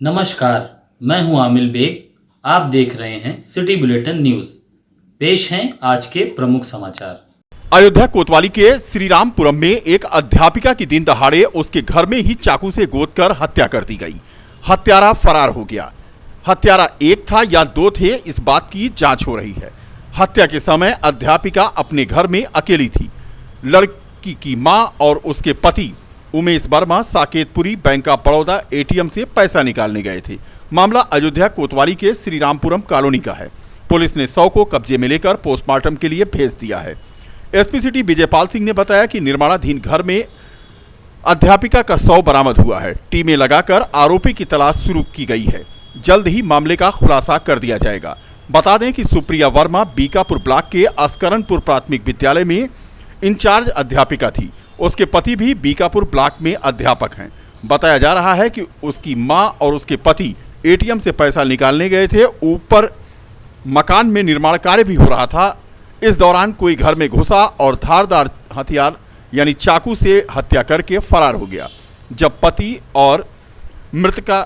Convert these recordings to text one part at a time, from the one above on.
नमस्कार, मैं हूं आमिल बेग। आप देख रहे हैं सिटी बुलेटिन न्यूज। पेश हैं आज के प्रमुख समाचार। अयोध्या कोतवाली के श्रीरामपुरम में एक अध्यापिका की दिन दहाड़े उसके घर में ही चाकू से गोदकर हत्या कर दी गई। हत्यारा फरार हो गया। हत्यारा एक था या दो थे, इस बात की जांच हो रही है। हत्या के समय अध्यापिका अपने घर में अकेली थी। लड़की की मां और उसके पति Umesh Verma Saketpuri bank of Baroda ATM से पैसा निकालने गए थे। मामला अयोध्या कोतवाली के श्रीरामपुरम कॉलोनी का है। पुलिस ने शव को कब्जे में लेकर पोस्टमार्टम के लिए भेज दिया है। एसपी सिटी विजयपाल सिंह ने बताया कि निर्माणाधीन घर में अध्यापिका का शव बरामद हुआ है। टीमें लगाकर आरोपी की तलाश शुरू की गई है। जल्द ही मामले का खुलासा कर दिया जाएगा। बता दें कि सुप्रिया वर्मा बीकापुर ब्लॉक के अस्करनपुर प्राथमिक विद्यालय में इंचार्ज अध्यापिका थी। उसके पति भी बीकापुर ब्लॉक में अध्यापक हैं। बताया जा रहा है कि उसकी मां और उसके पति एटीएम से पैसा निकालने गए थे। ऊपर मकान में निर्माण कार्य भी हो रहा था। इस दौरान कोई घर में घुसा और धारदार हथियार यानी चाकू से हत्या करके फरार हो गया। जब पति और मृतका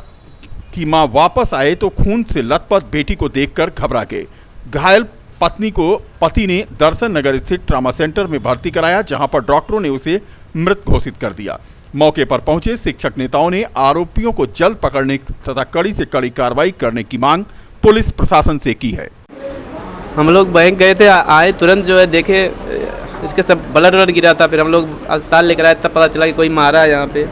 की मां वापस आए तो खून से लथपथ बेटी को देखकर घबरा गए। घायल पत्नी को पति ने दर्शन नगर स्थित ट्रामा सेंटर में भर्ती कराया, जहां पर डॉक्टरों ने उसे मृत घोषित कर दिया। मौके पर पहुंचे शिक्षक नेताओं ने आरोपियों को जल्द पकड़ने तथा कड़ी से कड़ी कार्रवाई करने की मांग पुलिस प्रशासन से की है। हम लोग बैंक गए थे, आए तुरंत जो है देखे इसके सब ब्लड गिरा था। फिर हम लोग अस्पताल लेकर आए, तब पता चला कि कोई मारा है यहाँ पे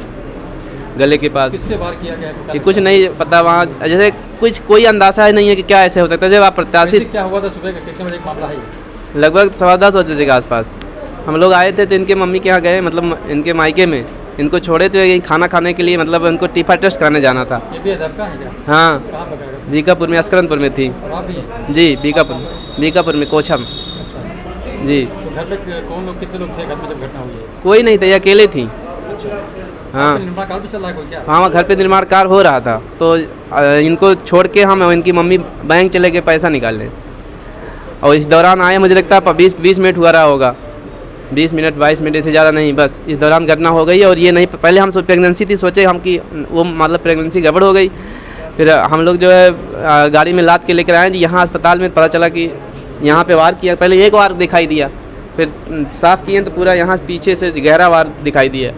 गले के पास। किससे वार किया गया है? ये कुछ नहीं पता वहाँ, जैसे कुछ कोई अंदाजा नहीं है कि क्या ऐसे हो सकता है। जब आप प्रत्याशित क्या हुआ था सुबह का, कितने बजे मामला है? लगभग 10:15 बजे के आसपास हम लोग आए थे, तो इनके मम्मी के यहाँ गए, मतलब इनके मायके में इनको छोड़े थे यही खाना खाने के लिए, मतलब उनको टीफा टेस्ट कराने जाना था। ये भी अदब का है क्या? हाँ, कहाँ पकड़ा? बीकापुर में, अस्करनपुर में थी। और आप भी हैं? जी, बीकापुर में कोछम। अच्छा, जी। तो घर पे कौन लोग, कितने लोग थे घर में जब घटना हुई है? कोई नहीं था, ये अकेले थी। अच्छा, हाँ, निर्माण कार्य भी चल रहा है कोई क्या? हाँ, घर पे निर्माण कार्य हो रहा था, तो इनको छोड़ के हम इनकी मम्मी बैंक चले गए पैसा निकालने। और इस दौरान आए, मुझे लगता है 20 मिनट हुआ रहा होगा, 20 मिनट 22 मिनट से ज़्यादा नहीं। बस इस दौरान घटना हो गई। और ये नहीं, पहले हम प्रेगनेंसी थी, सोचे हम कि वो मतलब प्रेगनेंसी गड़बड़ हो गई। फिर हम लोग जो है गाड़ी में लाद के लेकर आए। यहाँ अस्पताल में पता चला कि यहाँ पे वार किया। पहले एक वार दिखाई दिया, फिर साफ़ किए तो पूरा यहाँ पीछे से गहरा वार दिखाई दिया।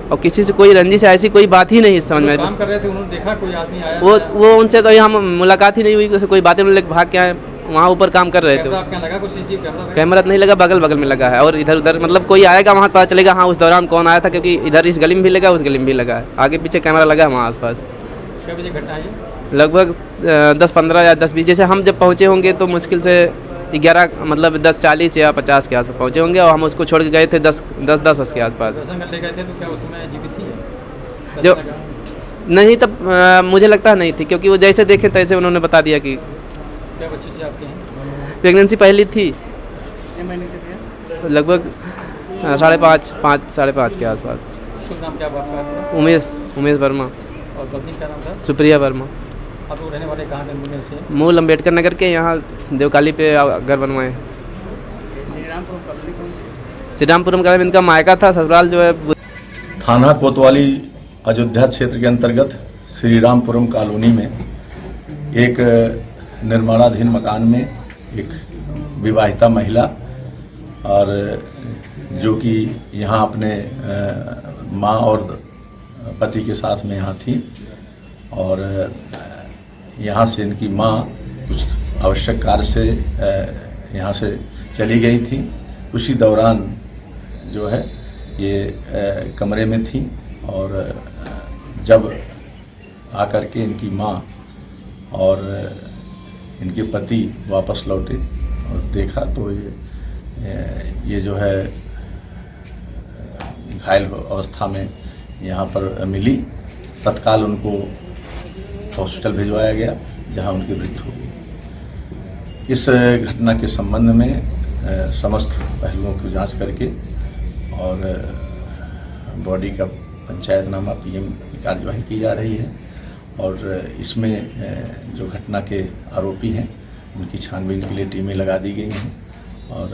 और किसी से कोई रंजिश ऐसी कोई बात ही नहीं समझ में। काम कर रहे थे, उन्होंने देखा कोई आदमी आया? वो उनसे तो हम मुलाकात ही नहीं हुई, जैसे कोई बातें लेकर भाग के आए। वहाँ ऊपर काम कर रहे थे। लगा कुछ CCTV कैमरा नहीं लगा, बगल में लगा है। और इधर उधर मतलब कोई आएगा वहाँ पता चलेगा हाँ उस दौरान कौन आया था, क्योंकि इधर इस गली में भी लगा, उस गली में भी लगा है। आगे पीछे कैमरा लगा है वहाँ आसपास। कितने बजे घटना है? लगभग 10-15 या 10-20, जैसे हम जब पहुँचे होंगे तो मुश्किल से 11 मतलब 10:40 या 50 के आसपास पहुँचे होंगे। और हम उसको छोड़ के गए थे 10 उसके आसपास। दर्शन करने गए थे तो क्या उस समय जीवित थी? जो नहीं, तब मुझे लगता नहीं थी, क्योंकि वो जैसे देखे तैसे उन्होंने बता दिया कि क्या बच्ची थी आपके हैं? प्रेगनेंसी पहली थी। लगभग 5:30 के आसपास। शुभ नाम क्या आपका? उमेश वर्मा। और पत्नी का नाम था? सुप्रिया वर्मा। आप लोग रहने वाले कहाँ से? मूल अम्बेडकर नगर के, यहाँ देवकाली पे घर बनवाए। श्रीरामपुरम का इनका मायका था, ससुराल जो है थाना कोतवाली अयोध्या क्षेत्र के अंतर्गत श्रीरामपुरम कॉलोनी में एक निर्माणाधीन मकान में एक विवाहिता महिला और जो कि यहाँ अपने माँ और पति के साथ में यहाँ थी। और यहाँ से इनकी माँ कुछ आवश्यक कार्य से यहाँ से चली गई थी। उसी दौरान जो है ये कमरे में थी और जब आकर के इनकी माँ और इनके पति वापस लौटे और देखा तो ये जो है घायल अवस्था में यहाँ पर मिली। तत्काल उनको हॉस्पिटल भिजवाया गया, जहाँ उनकी मृत्यु हो गई। इस घटना के संबंध में समस्त पहलुओं की जांच करके और बॉडी का पंचायतनामा PM की कार्यवाही की जा रही है। और इसमें जो घटना के आरोपी हैं उनकी छानबीन के लिए टीमें लगा दी गई हैं और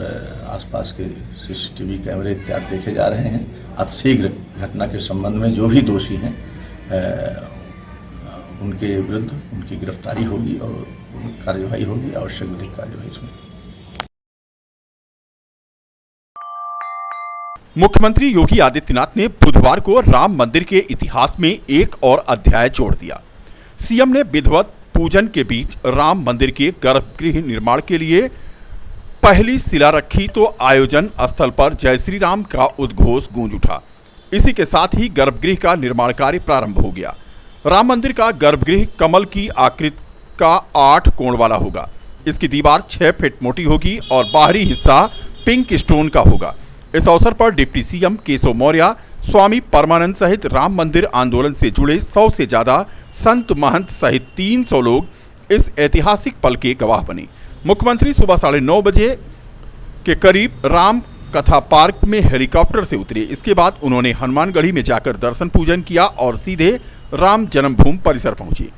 आसपास के CCTV कैमरे इत्यादि देखे जा रहे हैं। अतिशीघ्र घटना के संबंध में जो भी दोषी हैं उनके विरुद्ध उनकी गिरफ्तारी होगी और कार्यवाही होगी, आवश्यक विधिक कार्यवाही होगी। मुख्यमंत्री योगी आदित्यनाथ ने बुधवार को राम मंदिर के इतिहास में एक और अध्याय जोड़ दिया। सीएम ने विधिवत पूजन के बीच राम मंदिर के गर्भगृह निर्माण के लिए पहली शिला रखी तो आयोजन स्थल पर जय श्री राम का उद्घोष गूंज उठा। इसी के साथ ही गर्भगृह का निर्माण कार्य प्रारंभ हो गया। राम मंदिर का गर्भगृह कमल की आकृति का 8 कोण वाला होगा। इसकी दीवार 6 फीट मोटी होगी और बाहरी हिस्सा पिंक स्टोन का होगा। इस अवसर पर डिप्टी सीएम केशव मौर्य, स्वामी परमानंद सहित राम मंदिर आंदोलन से जुड़े 100 से ज्यादा संत महंत सहित 300 लोग इस ऐतिहासिक पल के गवाह बने। मुख्यमंत्री सुबह 9:30 बजे के करीब राम कथा पार्क में हेलीकॉप्टर से उतरे। इसके बाद उन्होंने हनुमानगढ़ी में जाकर दर्शन पूजन किया और सीधे राम जन्मभूमि परिसर पहुंचे।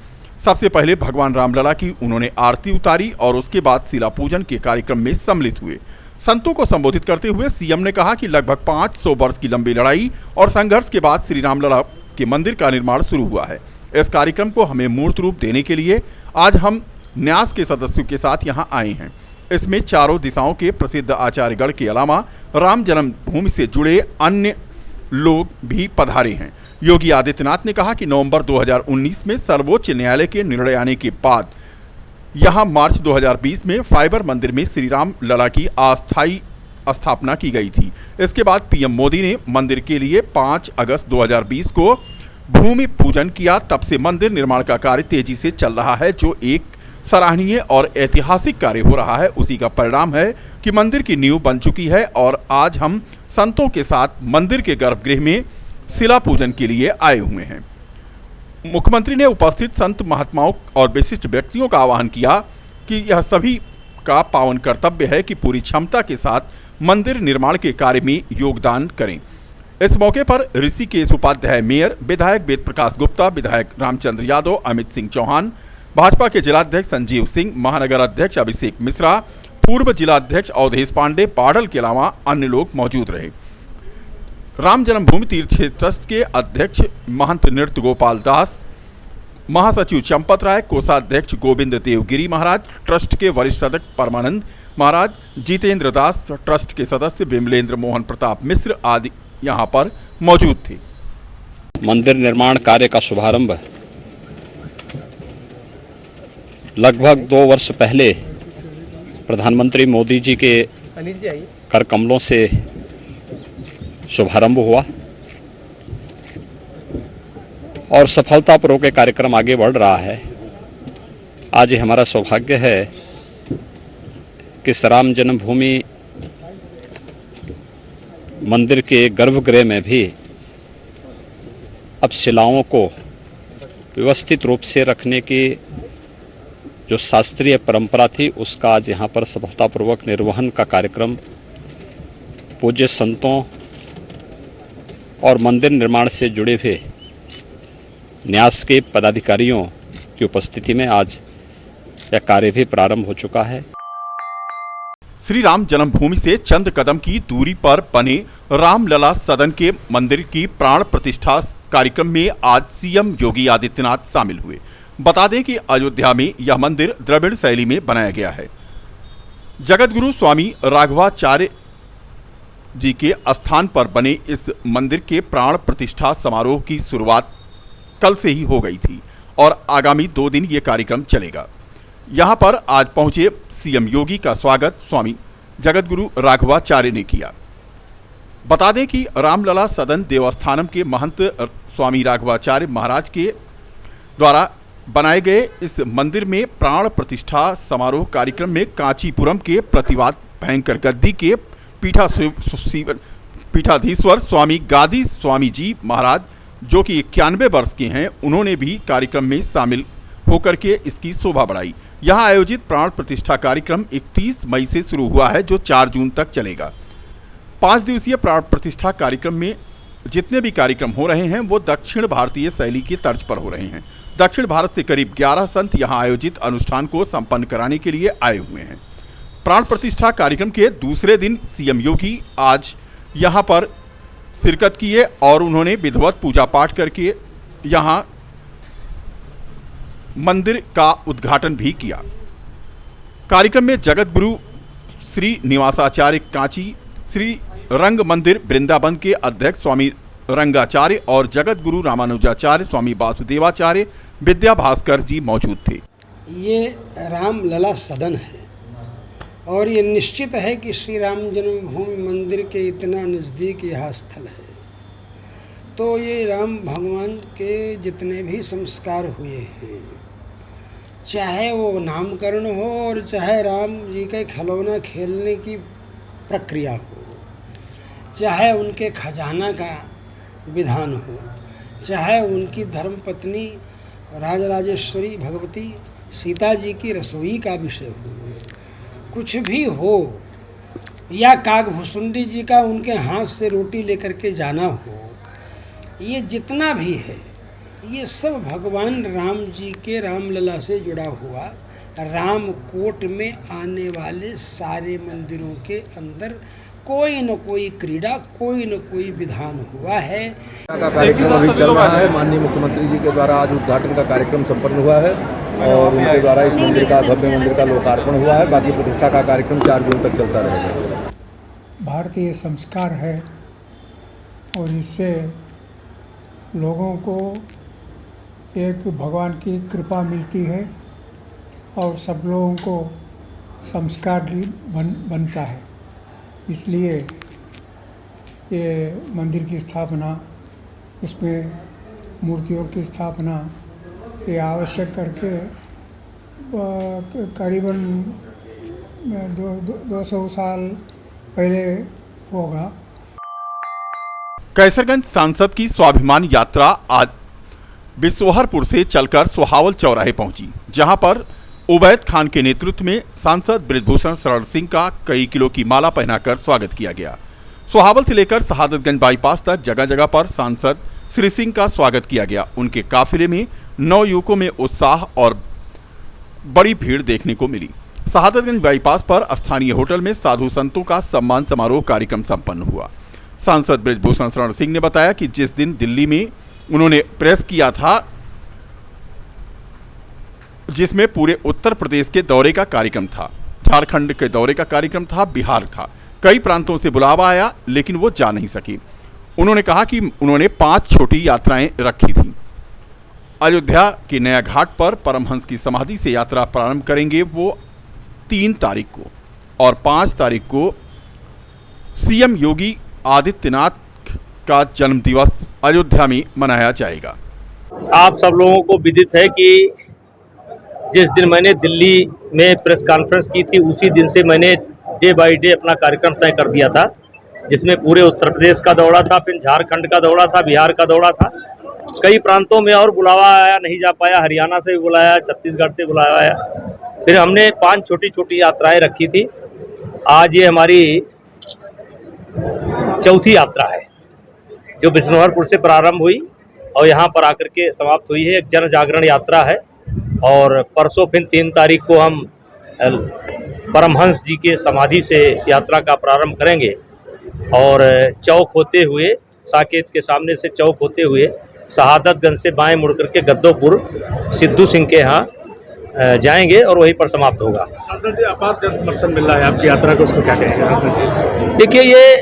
सबसे पहले भगवान रामलला की उन्होंने आरती उतारी और उसके बाद शिला पूजन के कार्यक्रम में सम्मिलित हुए। संतों को संबोधित करते हुए सीएम ने कहा कि लगभग 500 वर्ष की लंबी लड़ाई और संघर्ष के बाद श्री रामलला के मंदिर का निर्माण शुरू हुआ है। इस कार्यक्रम को हमें मूर्त रूप देने के लिए आज हम न्यास के सदस्यों के साथ यहां आए हैं। इसमें चारों दिशाओं के प्रसिद्ध आचार्यगण के अलावा राम जन्मभूमि से जुड़े अन्य लोग भी पधारे हैं। योगी आदित्यनाथ ने कहा कि नवंबर 2019 में सर्वोच्च न्यायालय के निर्णय आने के बाद यहां मार्च 2020 में फाइबर मंदिर में श्री राम लला की अस्थायी स्थापना की गई थी। इसके बाद पीएम मोदी ने मंदिर के लिए 5 अगस्त 2020 को भूमि पूजन किया। तब से मंदिर निर्माण का कार्य तेजी से चल रहा है, जो एक सराहनीय और ऐतिहासिक कार्य हो रहा है। उसी का परिणाम है कि मंदिर की नींव बन चुकी है और आज हम संतों के साथ मंदिर के गर्भगृह में शिला पूजन के लिए आए हुए हैं। मुख्यमंत्री ने उपस्थित संत महात्माओं और विशिष्ट व्यक्तियों का आह्वान किया कि यह सभी का पावन कर्तव्य है कि पूरी क्षमता के साथ मंदिर निर्माण के कार्य में योगदान करें। इस मौके पर ऋषिकेश उपाध्याय मेयर, विधायक वेद प्रकाश गुप्ता, विधायक रामचंद्र यादव, अमित सिंह चौहान, भाजपा के जिलाध्यक्ष संजीव सिंह, महानगर अध्यक्ष अभिषेक मिश्रा, पूर्व जिलाध्यक्ष अवधेश पांडे, पाडल के अलावा अन्य लोग मौजूद रहे। राम जन्मभूमि तीर्थ क्षेत्र ट्रस्ट के अध्यक्ष महंत नृत्य गोपाल दास, महासचिव चंपत राय, कोषाध्यक्ष गोविंद देवगिरी महाराज, ट्रस्ट के वरिष्ठ सदस्य परमानंद महाराज, जितेंद्र दास, ट्रस्ट के सदस्य विमलेंद्र मोहन प्रताप मिश्र आदि यहां पर मौजूद थे। मंदिर निर्माण कार्य का शुभारंभ लगभग 2 वर्ष पहले प्रधानमंत्री मोदी जी के कर कमलों से शुभारंभ हुआ और सफलतापूर्वक ये कार्यक्रम आगे बढ़ रहा है। आज हमारा सौभाग्य है कि राम जन्मभूमि मंदिर के गर्भगृह में भी अब शिलाओं को व्यवस्थित रूप से रखने की जो शास्त्रीय परंपरा थी, उसका आज यहाँ पर सफलतापूर्वक निर्वहन का कार्यक्रम पूज्य संतों और मंदिर निर्माण से जुड़े हुए न्यास के पदाधिकारियों की उपस्थिति में आज यह कार्य भी प्रारंभ हो चुका है। श्री राम जन्मभूमि से चंद कदम की दूरी पर बने रामलला सदन के मंदिर की प्राण प्रतिष्ठा कार्यक्रम में आज सीएम योगी आदित्यनाथ शामिल हुए। बता दें कि अयोध्या में यह मंदिर द्रविड़ शैली में बनाया गया है। जगतगुरु स्वामी राघवाचार्य जी के स्थान पर बने इस मंदिर के प्राण प्रतिष्ठा समारोह की शुरुआत कल से ही हो गई थी और आगामी 2 दिन ये कार्यक्रम चलेगा। यहां पर आज पहुंचे सीएम योगी का स्वागत स्वामी जगतगुरु राघवाचार्य ने किया। बता दें कि रामलला सदन देवस्थानम के महंत स्वामी राघवाचार्य महाराज के द्वारा बनाए गए इस मंदिर में प्राण प्रतिष्ठा समारोह कार्यक्रम में कांचीपुरम के प्रतिवाद भयंकर गद्दी के पीठाधीश्वर स्वामी गादी स्वामी जी महाराज, जो कि 91 वर्ष के हैं, उन्होंने भी कार्यक्रम में शामिल होकर के इसकी शोभा बढ़ाई। यहां आयोजित प्राण प्रतिष्ठा कार्यक्रम 31 मई से शुरू हुआ है, जो 4 जून तक चलेगा। 5 दिवसीय प्राण प्रतिष्ठा कार्यक्रम में जितने भी कार्यक्रम हो रहे हैं वो दक्षिण भारतीय शैली की तर्ज पर हो रहे हैं। दक्षिण भारत से करीब 11 संत यहां आयोजित अनुष्ठान को संपन्न कराने के लिए आए हुए हैं। प्राण प्रतिष्ठा कार्यक्रम के दूसरे दिन सीएम योगी आज यहां पर शिरकत किए और उन्होंने विधिवत पूजा पाठ करके यहां मंदिर का उद्घाटन भी किया। कार्यक्रम में जगत गुरु श्री निवासाचार्य कांची, श्री रंग मंदिर वृंदावन के अध्यक्ष स्वामी रंगाचार्य और जगत गुरु रामानुजाचार्य स्वामी वासुदेवाचार्य विद्या भास्कर जी मौजूद थे। ये रामलला सदन है और ये निश्चित है कि श्री राम जन्मभूमि मंदिर के इतना नज़दीक यह स्थल है, तो ये राम भगवान के जितने भी संस्कार हुए हैं, चाहे वो नामकरण हो और चाहे राम जी के खिलौना खेलने की प्रक्रिया हो, चाहे उनके खजाना का विधान हो, चाहे उनकी धर्मपत्नी राजराजेश्वरी भगवती सीता जी की रसोई का विषय हो, कुछ भी हो, या कागभूषुंडी जी का उनके हाथ से रोटी लेकर के जाना हो, ये जितना भी है ये सब भगवान राम जी के रामलला से जुड़ा हुआ रामकोट में आने वाले सारे मंदिरों के अंदर कोई न कोई क्रीड़ा, कोई न कोई विधान हुआ है। का कार्यक्रम अभी चल रहा है। माननीय मुख्यमंत्री जी के द्वारा आज उद्घाटन का कार्यक्रम संपन्न हुआ है और उनके द्वारा इस मंदिर का, भव्य मंदिर का लोकार्पण हुआ है। बाकी प्रतिष्ठा का कार्यक्रम 4 जून तक चलता रहेगा। भारतीय संस्कार है और इससे लोगों को एक भगवान की कृपा मिलती है और सब लोगों को संस्कार बनता है। इसलिए ये मंदिर की स्थापना, इसमें मूर्तियों की स्थापना ये आवश्यक करके करीबन 200 साल पहले होगा। कैसरगंज सांसद की स्वाभिमान यात्रा आज बिसोहरपुर से चलकर सुहावल चौराहे पहुंची, जहां पर उबैद खान के नेतृत्व में सांसद बृजभूषण शरण सिंह का कई किलो की माला पहनाकर स्वागत किया गया। सुहावल से लेकर शहादतगंज बाईपास तक जगह जगह पर सांसद श्री सिंह का स्वागत किया गया। उनके काफिले में नवयुवकों में उत्साह और बड़ी भीड़ देखने को मिली। शहादतगंज बाईपास पर स्थानीय होटल में साधु संतों का सम्मान समारोह कार्यक्रम संपन्न हुआ। सांसद बृजभूषण शरण सिंह ने बताया कि जिस दिन दिल्ली में उन्होंने प्रेस किया था, जिसमें पूरे उत्तर प्रदेश के दौरे का कार्यक्रम था, झारखंड के दौरे का कार्यक्रम था, बिहार था, कई प्रांतों से बुलावा आया लेकिन वो जा नहीं सकी। उन्होंने कहा कि उन्होंने 5 छोटी यात्राएं रखी थीं। अयोध्या के नया घाट पर परमहंस की समाधि से यात्रा प्रारंभ करेंगे वो 3 तारीख को और 5 तारीख को सीएम योगी आदित्यनाथ का जन्मदिवस अयोध्या में मनाया जाएगा। आप सब लोगों को विदित है कि जिस दिन मैंने दिल्ली में प्रेस कॉन्फ्रेंस की थी, उसी दिन से मैंने डे बाय डे अपना कार्यक्रम तय कर दिया था, जिसमें पूरे उत्तर प्रदेश का दौरा था, फिर झारखंड का दौरा था, बिहार का दौरा था, कई प्रांतों में और बुलावा आया, नहीं जा पाया, हरियाणा से भी बुलाया, छत्तीसगढ़ से बुलावा आया। फिर हमने 5 छोटी छोटी यात्राएं रखी थी। आज ये हमारी चौथी यात्रा है जो बिसनौरपुर से प्रारंभ हुई और यहाँ पर आकर के समाप्त हुई है। एक जन जागरण यात्रा है और परसों फिर 3 तारीख को हम परमहंस जी के समाधि से यात्रा का प्रारंभ करेंगे और चौक होते हुए, साकेत के सामने से चौक होते हुए शहादतगंज से बाएं मुड़ करके गद्दोपुर सिद्धू सिंह के यहाँ जाएंगे और वहीं पर समाप्त होगा। सांसद जी, आपात जन समर्थन मिल रहा है आपकी यात्रा को, उसको क्या कहेंगे? देखिए, ये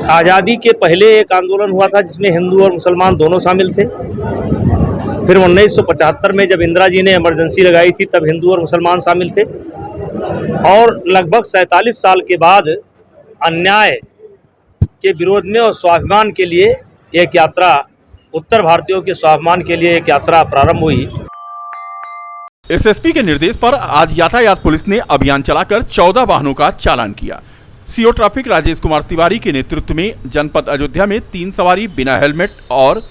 आज़ादी के पहले एक आंदोलन हुआ था जिसमें हिंदू और मुसलमान दोनों शामिल थे। फिर 1975 में जब इंदिरा जी ने इमरजेंसी लगाई थी तब हिंदू और मुसलमान शामिल थे और लगभग 47 साल के बाद अन्याय के विरोध में और स्वाभिमान के लिए एक यात्रा, उत्तर भारतीयों के स्वाभिमान के लिए एक यात्रा प्रारंभ हुई। एसएसपी के निर्देश पर आज यातायात पुलिस ने अभियान चलाकर 14 वाहनों का चालान किया। सीओ ट्रैफिक राजेश कुमार तिवारी के नेतृत्व में जनपद अयोध्या में 3 सवारी बिना हेलमेट और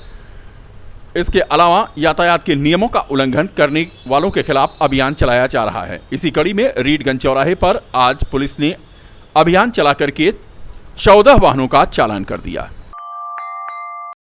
इसके अलावा यातायात के नियमों का उल्लंघन करने वालों के खिलाफ अभियान चलाया जा रहा है। इसी कड़ी में रीडगंज चौराहे पर आज पुलिस ने अभियान चला करके 14 वाहनों का चालान कर दिया।